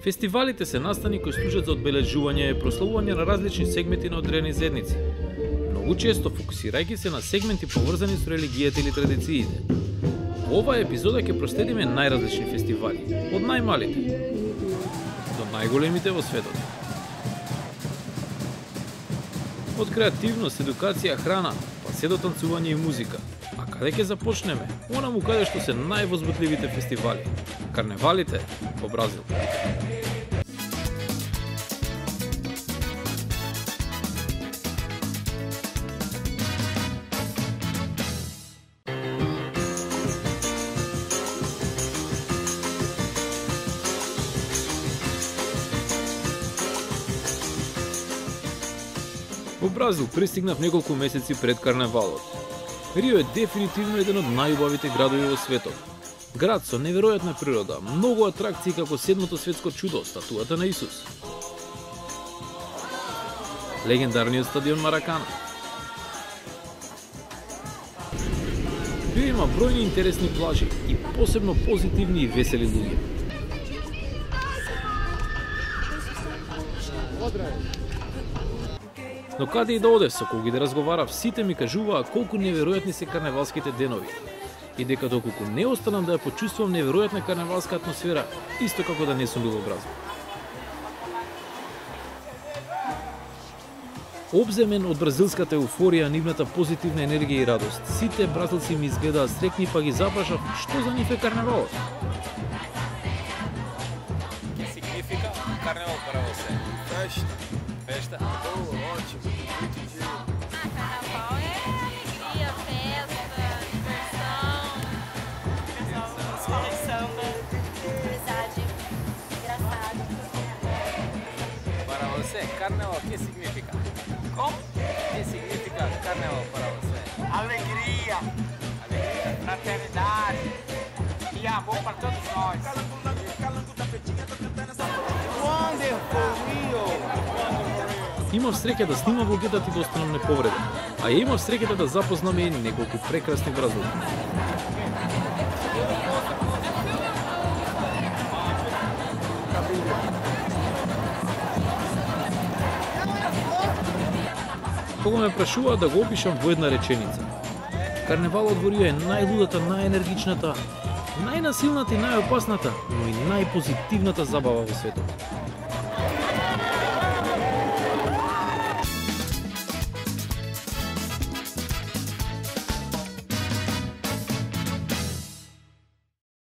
Фестивалите се настани кои служат за одбележување и прославување на различни сегменти на одредени заедници, многу често фокусирајќи се на сегменти поврзани со религијата или традициите. Во оваа епизода ќе проследиме најразлични фестивали, од најмалите до најголемите во светот. Од креативност, едукација, храна, па се до танцување и музика. А каде ќе започнеме? Онаму каде што се највозбудливите фестивали. Карневалите во Бразил. Во Бразил пристигнав неколку месеци пред карневалот. Рио е дефинитивно еден од најубавите градови во светот. Град со неверојатна природа, многу атракции како седмото светско чудо, статуата на Исус. Легендарниот стадион Маракана. Рио има бројни интересни плажи и посебно позитивни и весели луѓе. Но каде и да одев, со кој ги да разговарав, сите ми кажуваа колку неверојатни се карневалските денови. И дека доколку не останам да ја почувствувам неверојатна карневалска атмосфера, исто како да не сум бил во Бразил. Обземен од бразилската еуфорија, нивната позитивна енергија и радост, сите бразилци ми изгледаа срекни, па ги запрашав што за нив е карневалот. Que significa carnaval para você? Festa. Festa? Oh, ótimo. Muito dinheiro. Carnaval é alegria, festa, diversão, escola de samba, amizade, engraçado. Para você, carnaval, o que significa? Como? O que significa carnaval para você? Alegria, Alegria. fraternidade e amor para todos nós. Wonderful Rio! Имав среќа да снимам влогетата и да останам неповреден, а ја имав среќата да запознам и неколку прекрасни бразилци. Кога ме прашуваат да го опишам во една реченица, карневалот во Рио е најлудата, најенергичната, најнасилната и најопасната, но и најпозитивната забава во светот.